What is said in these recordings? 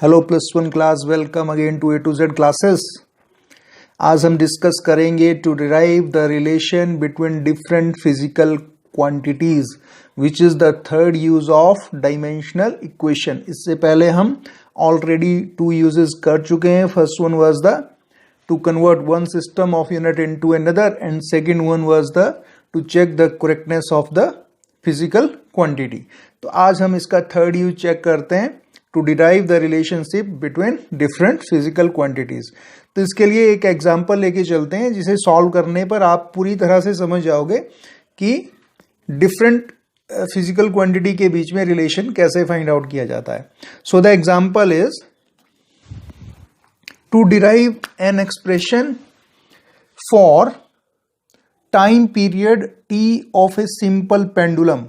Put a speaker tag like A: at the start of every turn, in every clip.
A: Hello plus one class, welcome again to A to Z classes. आज हम discuss करेंगे to derive the relation between different physical quantities which is the third use of dimensional equation. इससे पहले हम already two uses कर चुके हैं। First one was the to convert one system of unit into another and second one was the to check the correctness of the physical quantity. तो आज हम इसका थर्ड यूज चेक करते हैं, to derive the relationship between different physical quantities. तो इसके लिए एक एग्जांपल लेके चलते हैं जिसे सॉल्व करने पर आप पूरी तरह से समझ जाओगे कि डिफरेंट फिजिकल क्वांटिटी के बीच में रिलेशन कैसे फाइंड आउट किया जाता है। So the example is to derive an expression for time period t of a simple pendulum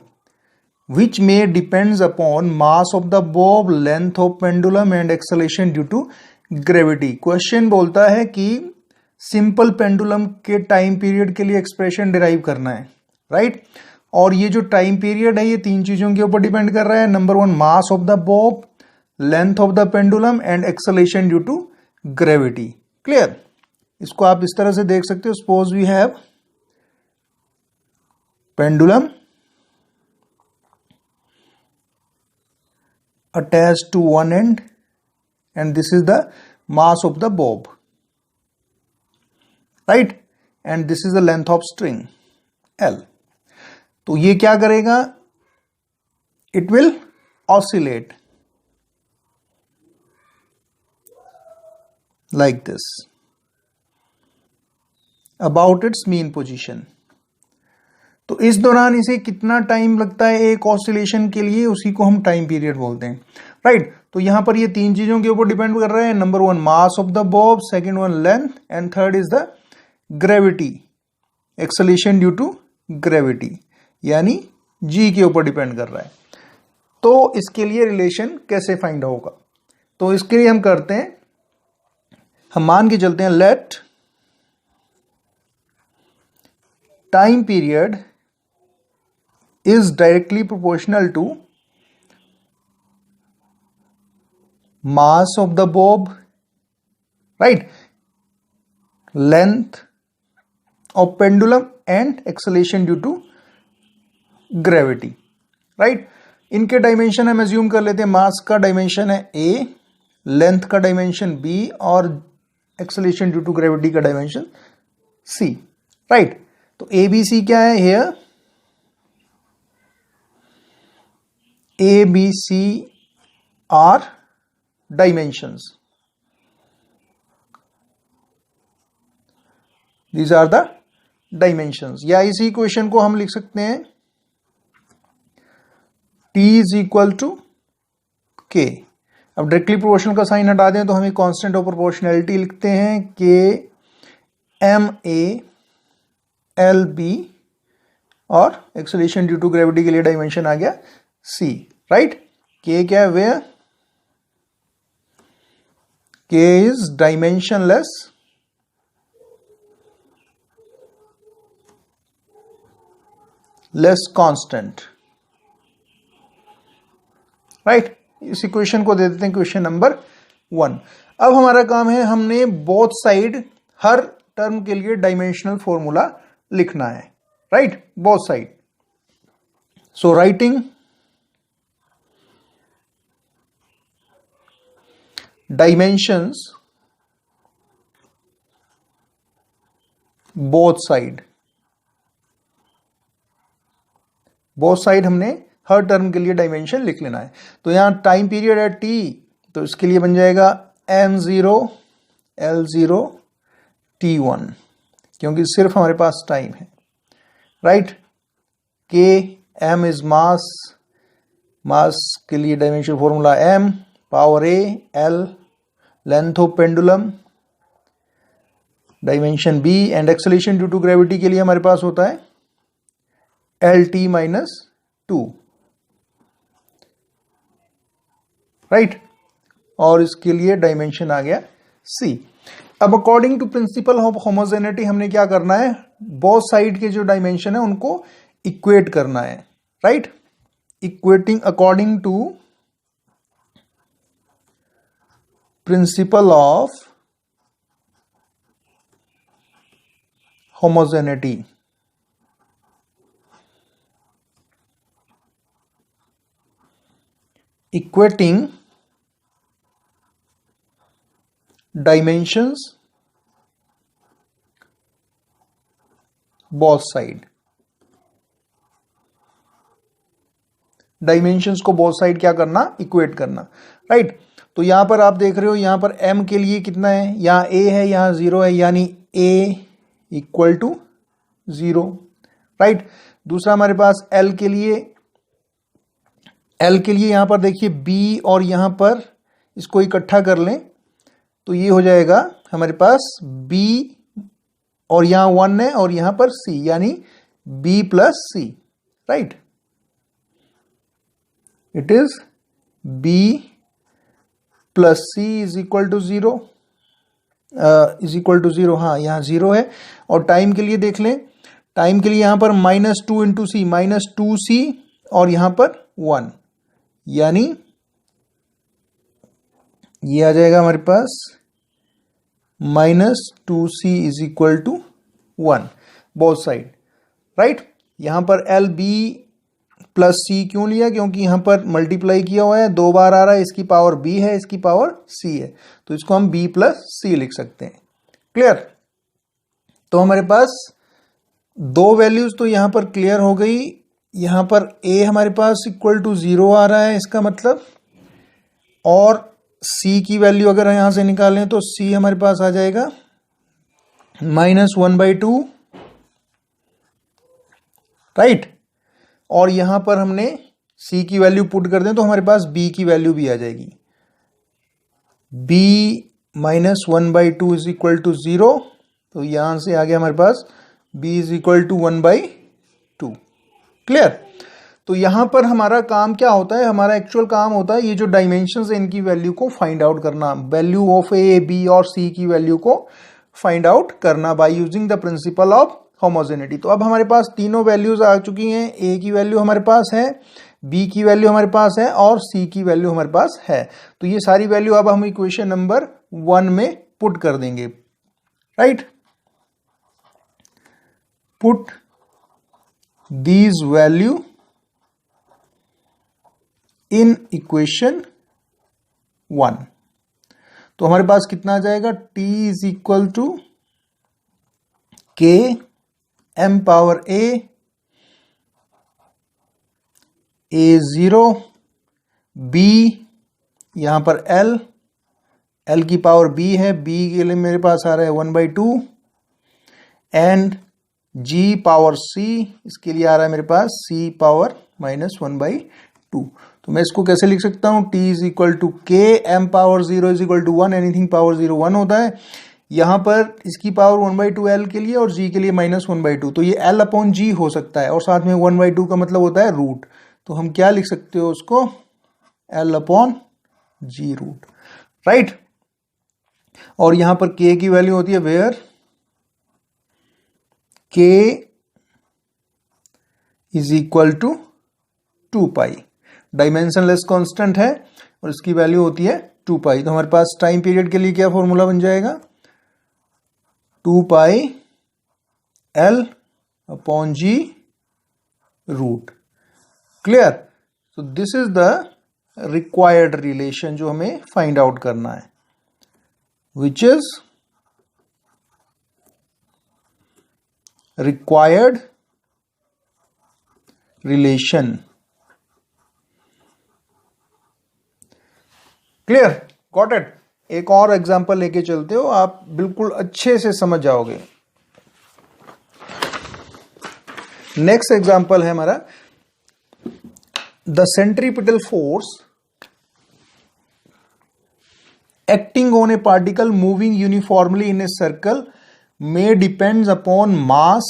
A: which may depends upon mass of the bob, length of pendulum and acceleration due to gravity। Question बोलता है कि simple pendulum के time period के लिए expression derive करना है, right. और ये जो टाइम पीरियड है ये तीन चीजों के ऊपर डिपेंड कर रहा है। Number one, mass of the bob, length of the pendulum and acceleration due to gravity. Clear? इसको आप इस तरह से देख सकते हो। Suppose we have pendulum attached to one end and this is the mass of the bob, right, and this is the length of string L। तो ये क्या करेगा? It will oscillate like this about its mean position। तो इस दौरान इसे कितना time लगता है एक ऑसिलेशन के लिए, उसी को हम टाइम पीरियड बोलते हैं, राइट। तो यहां पर ये तीन चीजों के ऊपर डिपेंड कर रहा है। Number one, mass of the Bob, second one length and third is the gravity, acceleration due to gravity, यानी जी के ऊपर डिपेंड कर रहा है। तो इसके लिए रिलेशन कैसे फाइंड होगा? तो इसके लिए हम करते हैं, हम मान के चलते हैं let time period is directly proportional to mass of the bob, right, length of pendulum and acceleration due to gravity, right। इनके डायमेंशन हम एज्यूम कर लेते हैं। मास का डायमेंशन है a, लेंथ का डायमेंशन b और एक्सेलेरेशन ड्यू टू ग्रेविटी का डायमेंशन c, राइट। तो a b c क्या है? Here A, B, C are dimensions. These are the dimensions। या इसी इक्वेशन को हम लिख सकते हैं T is equal to K। अब डायरेक्टली प्रोपोर्शनल का साइन हटा दें तो हमें कांस्टेंट ऑफ प्रोपोर्शनैलिटी लिखते हैं K M A L B और एक्सेलेरेशन ड्यू टू ग्रेविटी के लिए डायमेंशन आ गया C, राइट। K क्या है? Where K is dimensionless less constant, right. इस इक्वेशन को दे देते हैं क्वेश्चन नंबर 1। अब हमारा काम है, हमने बोथ साइड हर टर्म के लिए डायमेंशनल फॉर्मूला लिखना है, right, both side. So writing dimensions both side हमने हर टर्म के लिए डायमेंशन लिख लेना है। तो यहां टाइम पीरियड है t, तो इसके लिए बन जाएगा m0 l0 t1, क्योंकि सिर्फ हमारे पास टाइम है, right. k m is mass, mass के लिए dimension formula m, power a, l length of pendulum, dimension b and acceleration due to gravity के लिए हमारे पास होता है lt माइनस 2, राइट। और इसके लिए डायमेंशन आ गया c। अब according to principle of homogeneity हमने क्या करना है? बोथ साइड के जो डायमेंशन है उनको इक्वेट करना है, right. Equating according to principle of homogeneity. Equating dimensions both side. Dimensions को बोथ साइड क्या करना, इक्वेट करना, राइट। तो यहां पर आप देख रहे हो, यहां पर m के लिए कितना है, यहां a है, यहां 0 है, यानी a इक्वल टू 0, राइट। दूसरा हमारे पास l के लिए यहां पर देखिए b और यहां पर इसको इकट्ठा कर लें तो ये हो जाएगा हमारे पास b और यहां 1 है और यहां पर c, यानी b plus c, right. It is b plus c is equal to 0, हाँ यहां 0 है। और टाइम के लिए देख लें, टाइम के लिए यहां पर -2 इंटू सी, -2c और यहां पर 1, यानी ये आ जाएगा हमारे पास -2c is equal to 1 both side, right. यहां पर एल बी प्लस सी क्यों लिया, क्योंकि यहां पर मल्टीप्लाई किया हुआ है, 2 बार आ रहा है, इसकी पावर b है, इसकी पावर c है, तो इसको हम b प्लस सी लिख सकते हैं। क्लियर। तो हमारे पास दो वैल्यूज तो यहां पर क्लियर हो गई। यहां पर a हमारे पास इक्वल टू 0 आ रहा है, इसका मतलब, और c की वैल्यू अगर यहां से निकालें तो c हमारे पास आ जाएगा -1/2, राइट। और यहां पर हमने c की वैल्यू पुट कर दें तो हमारे पास b की वैल्यू भी आ जाएगी, b -1/2 इज इक्वल टू 0, तो यहां से आ गया हमारे पास b is equal to 1/2। Clear. तो यहां पर हमारा काम क्या होता है, हमारा एक्चुअल काम होता है ये जो डायमेंशंस है इनकी वैल्यू को फाइंड आउट करना, वैल्यू ऑफ a, b और c की वैल्यू को फाइंड आउट करना by using the principal of homogeneity. तो अब हमारे पास तीनों वैल्यूज आ चुकी हैं, a की वैल्यू हमारे पास है, b की वैल्यू हमारे पास है और c की वैल्यू हमारे पास है। तो ये सारी वैल्यू अब हम इक्वेशन नंबर 1 में पुट कर देंगे, right. Put these value in equation 1, तो हमारे पास कितना आ जाएगा, t is equal to k m power a0 b, यहां पर l की पावर b है, b के लिए मेरे पास आ रहा है 1/2, एंड g पावर c, इसके लिए आ रहा है मेरे पास c पावर -1/2। तो मैं इसको कैसे लिख सकता हूं, t is equal to k m power 0 is equal to 1, anything power 0 1 होता है। यहां पर इसकी पावर 1/2 l के लिए और g के लिए -1/2, तो ये l अपॉन g हो सकता है, और साथ में 1/2 का मतलब होता है रूट, तो हम क्या लिख सकते हो उसको, l upon g root, right. और यहां पर k की वैल्यू होती है where k is equal to 2π, dimensionless constant है और इसकी वैल्यू होती है 2π। तो हमारे पास टाइम पीरियड के लिए क्या फॉर्मूला बन जाएगा, 2π l upon g root. Clear. तो this is the required relation जो हमें फाइंड आउट करना है, which is required relation. Clear, got it. एक और एग्जांपल लेके चलते हो, आप बिल्कुल अच्छे से समझ जाओगे। नेक्स्ट एग्जांपल है हमारा, the centripetal force acting on A particle moving uniformly in a circle may depends upon mass,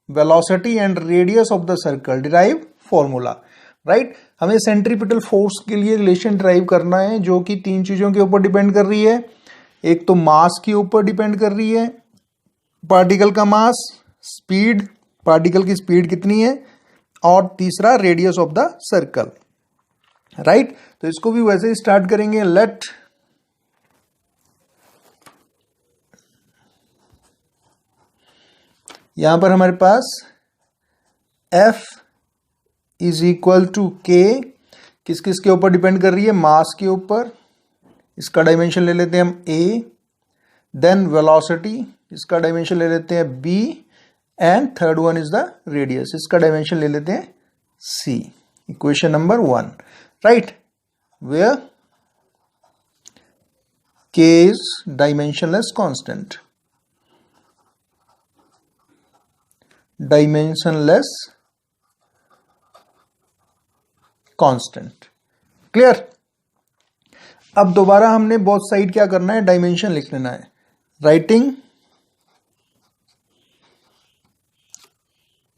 A: velocity and radius of the circle. Derive formula, right? हमें सेंट्रीपिटल फोर्स के लिए रिलेशन ड्राइव करना है जो कि तीन चीजों के ऊपर डिपेंड कर रही है। एक तो मास के ऊपर डिपेंड कर रही है, पार्टिकल का मास, स्पीड, पार्टिकल की स्पीड कितनी है, और तीसरा radius of the circle, right. तो इसको भी वैसे ही स्टार्ट करेंगे। लेट यहां पर हमारे पास F इज इक्वल टू के, किस किस के ऊपर डिपेंड कर रही है, मास के ऊपर, इसका डायमेंशन ले लेते हैं हम A, देन वेलोसिटी, इसका डायमेंशन ले लेते हैं B, and third one is the radius, इसका डायमेंशन ले लेते हैं C. Equation number 1, right, where K is dimensionless constant. Dimensionless constant. Clear? अब दोबारा हमने बोथ साइड क्या करना है, डायमेंशन लिख लेना है. Writing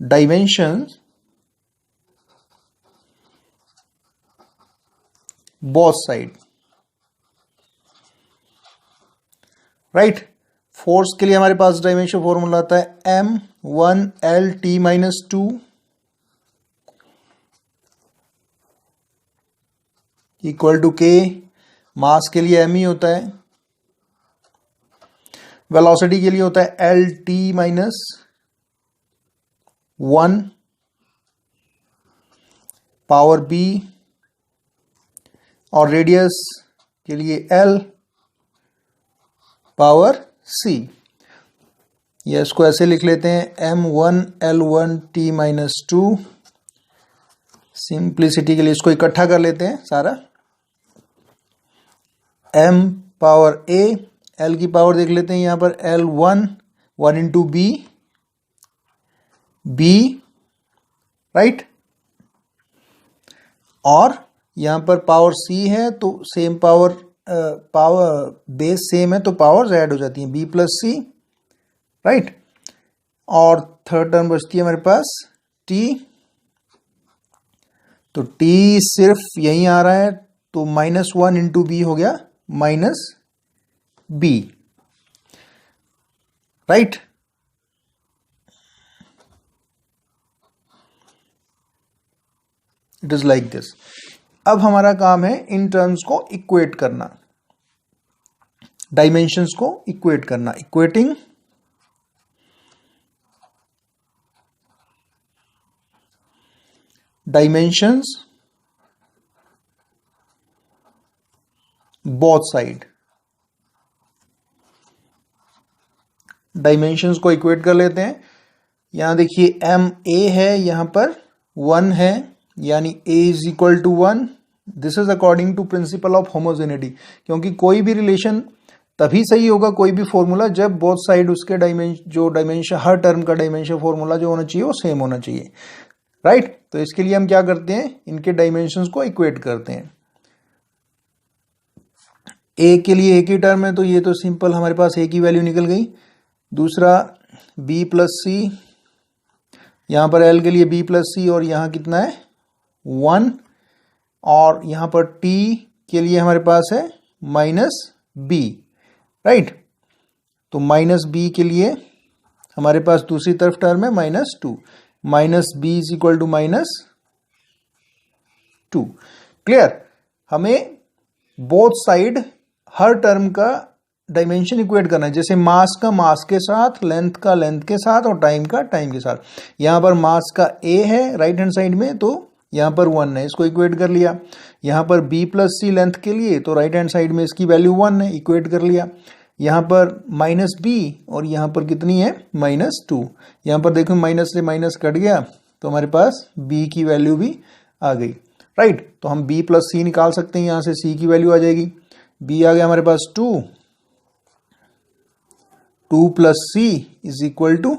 A: dimensions both side, right. Force के लिए हमारे पास डायमेंशन फॉर्मूला आता है m1L_T-2 इक्वल टू K. मास के लिए m ही होता है. वेलोसिटी के लिए होता है L_T-1 पावर B, और रेडियस के लिए L पावर C. या इसको ऐसे लिख लेते हैं m1L1T-2. सिंप्लिसिटी के लिए इसको इकट्ठा कर लेते हैं सारा. m पावर A, L की पावर देख लेते हैं यहां पर L1 1 इंटू B, राइट. और यहां पर पावर C है तो सेम पावर बेस सेम है तो पावर्स ऐड हो जाती हैं, B प्लस C, राइट. और थर्ड टर्म बचती है हमारे पास T. तो T सिर्फ यहीं आ रहा है तो -1 इंटू B हो गया -B, right. It is like this. अब हमारा काम है इन टर्म्स को इक्वेट करना, डायमेंशंस को इक्वेट करना. Equating dimensions both side. Dimensions को इक्वेट कर लेते हैं. यहां देखिए MA है, यहां पर 1 है, यानी A is equal to 1. This is according to principle of homogeneity, क्योंकि कोई भी रिलेशन तभी सही होगा, कोई भी फॉर्मूला, जब बोथ साइड उसके डायमेंशन हर टर्म का डायमेंशन फॉर्मूला जो होना चाहिए वो सेम होना चाहिए, राइट. तो इसके लिए हम क्या करते हैं, इनके डायमेंशंस को इक्वेट करते हैं. A के लिए एक ही टर्म है तो ये तो सिंपल हमारे पास A की वैल्यू निकल गई. दूसरा B प्लस C, यहां पर L के लिए B प्लस C, और यहां कितना है 1, और यहां पर T के लिए हमारे पास है -B, राइट. तो -B के लिए हमारे पास दूसरी तरफ टर्म है -2, -B is equal to -2. Clear? हमें बोथ साइड हर टर्म का डायमेंशन इक्वेट करना है. जैसे मास का मास के साथ, लेंथ का लेंथ के साथ, और टाइम का टाइम के साथ. यहां पर मास का A है राइट हैंड साइड में, तो यहां पर 1 है, इसको इक्वेट कर लिया. यहां पर B प्लस C लेंथ के लिए, तो राइट हैंड साइड में इसकी वैल्यू 1 है, इक्वेट कर लिया. यहां पर -B, और यहां पर कितनी है -2. यहां पर देखो माइनस से माइनस कट गया तो हमारे पास B की वैल्यू भी आ गई, राइट. तो हम B प्लस C निकाल सकते हैं, यहां से C की वैल्यू आ जाएगी. B आ गया हमारे पास 2 plus C is equal to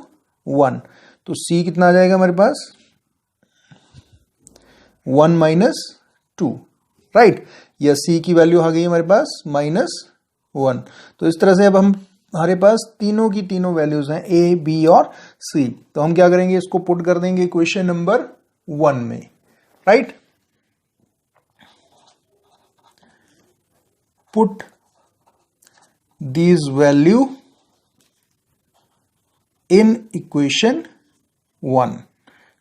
A: 1. तो C कितना आ जाएगा हमारे पास 1 - 2, राइट. या C की वैल्यू आ गई हमारे पास -1. तो इस तरह से अब हम हमारे पास तीनों की तीनों वैल्यूज हैं A, B और C. तो हम क्या करेंगे, इसको पुट कर देंगे इक्वेशन नंबर 1 में, right. Put these value in equation 1.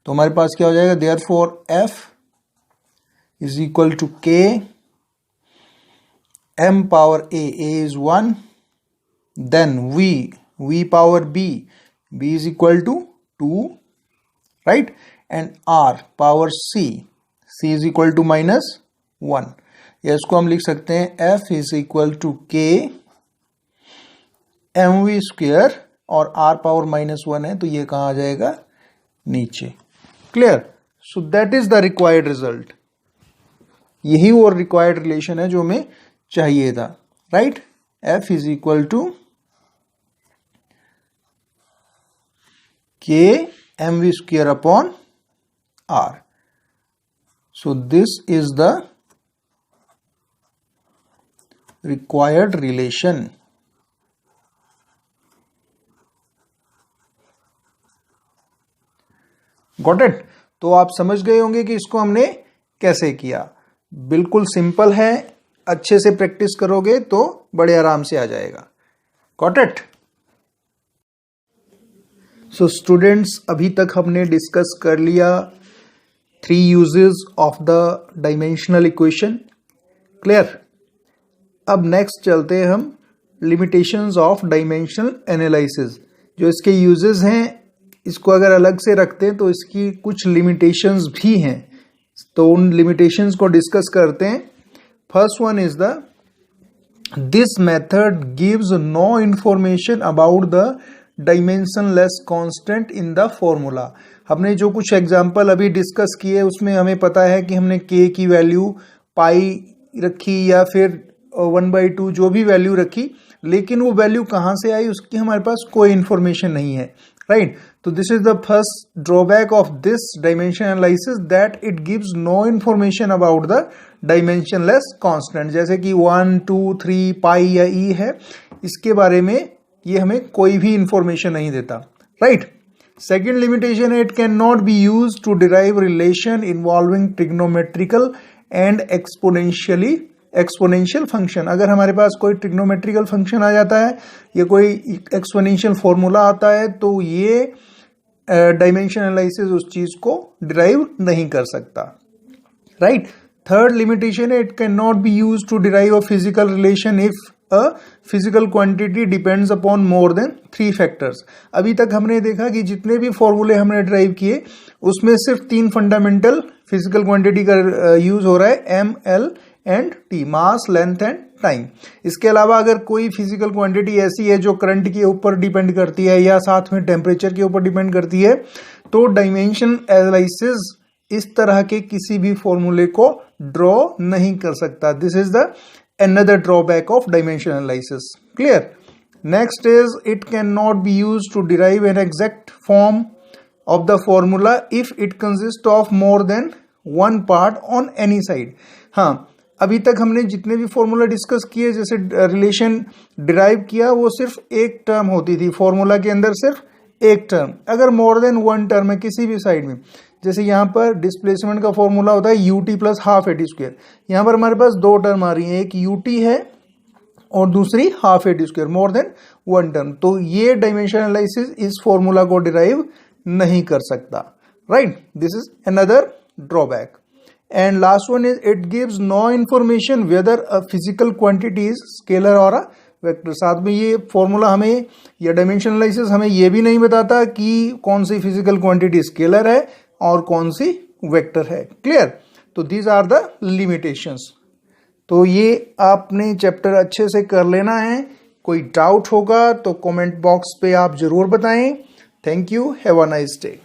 A: तो हमारे पास क्या हो जाएगा, therefore F is equal to K m power A is 1, then V power B is equal to 2, right? And r power c is equal to -1. या इसको हम लिख सकते हैं f is equal to k mv square, और r power -1 है तो ये कहाँ आ जाएगा, नीचे. Clear? So that is the required result. यही वो रिक्वायर्ड रिलेशन है जो हमें चाहिए था, right? f is equal to k mv square upon r. So this is the required relation. Got it? तो आप समझ गए होंगे कि इसको हमने कैसे किया. बिल्कुल सिंपल है, अच्छे से प्रैक्टिस करोगे तो बड़े आराम से आ जाएगा. Got it? सो स्टूडेंट्स, अभी तक हमने डिस्कस कर लिया 3 uses of the dimensional equation. Clear? अब नेक्स्ट चलते हैं हम लिमिटेशंस ऑफ डायमेंशनल एनालिसिस. जो इसके यूजेस हैं, इसको अगर अलग से रखते हैं तो इसकी कुछ लिमिटेशंस भी हैं, तो उन लिमिटेशंस को डिस्कस करते हैं. First one is the this method gives no information about the dimensionless constant in the formula. हमने जो कुछ एग्जांपल अभी डिस्कस किए उसमें हमें पता है कि हमने k की वैल्यू पाई रखी या फिर 1/2 जो भी वैल्यू रखी, लेकिन वो वैल्यू कहाँ से आई उसकी हमारे पास कोई इंफॉर्मेशन नहीं है, राइट? तो this is the first drawback of this dimension analysis, that it gives no information about the dimensionless constant. जैसे कि 1, 2, 3 पाई या ई है, इसके बारे में ये हमें कोई भी इंफॉर्मेशन नहीं देता, राइट? सेकेंड लिमिटेशन है, it can not be use to derive relation involving trigonometrical and exponential function. अगर हमारे पास कोई ट्रिग्नोमेट्रिकल फंक्शन आ जाता है या कोई एक्सपोनेंशियल फॉर्मूला आता है तो ये डायमेंशन एनालिसिस उस चीज को डिराइव नहीं कर सकता, राइट? थर्ड लिमिटेशन है, it can not be use to derive a physical relation if a physical quantity depends upon more than 3 factors. अभी तक हमने देखा कि जितने भी फॉर्मूले हमने डिराइव किए उसमें सिर्फ 3 फंडामेंटल फिजिकल क्वांटिटी का यूज हो रहा है, M, L and T, mass, length and time. इसके अलावा अगर कोई फिजिकल क्वांटिटी ऐसी है जो करंट के ऊपर डिपेंड करती है या साथ में टेम्परेचर के ऊपर डिपेंड करती है, तो डायमेंशन एनालिसिस इस तरह के किसी भी फॉर्मूले को ड्रॉ नहीं कर सकता. This is the another drawback of dimension analysis. Clear? Next is it cannot be used to derive an exact form of the formula if it consists of more than one part on any side. हाँ, अभी तक हमने जितने भी formula discuss किए, जैसे relation derive किया, वो सिर्फ एक टर्म होती थी फॉर्मूला के अंदर, सिर्फ एक टर्म. अगर मोर देन वन टर्म है किसी भी साइड में, जैसे यहाँ पर डिस्प्लेसमेंट का फॉर्मूला होता है ut plus half at square, यहाँ पर हमारे पास 2 टर्म आ रही हैं, एक ut है और दूसरी half at square, more than one term. तो ये डायमेंशन एनालिसिस इस फॉर्मूला को डिराइव नहीं कर सकता, right? This is another drawback. And last one is it gives no information whether a physical quantity is scalar और अ वेक्टर. साथ में ये फॉर्मूला हमें या डायमेंशन एनालिसिस हमें ये भी नहीं बताता कि कौन सी फिजिकल क्वांटिटी स्केलर है और कौन सी वेक्टर है. क्लियर? तो दीज आर द लिमिटेशंस. तो ये आपने चैप्टर अच्छे से कर लेना है. कोई डाउट होगा तो कमेंट बॉक्स पे आप जरूर बताएं. Thank you. Have a nice day.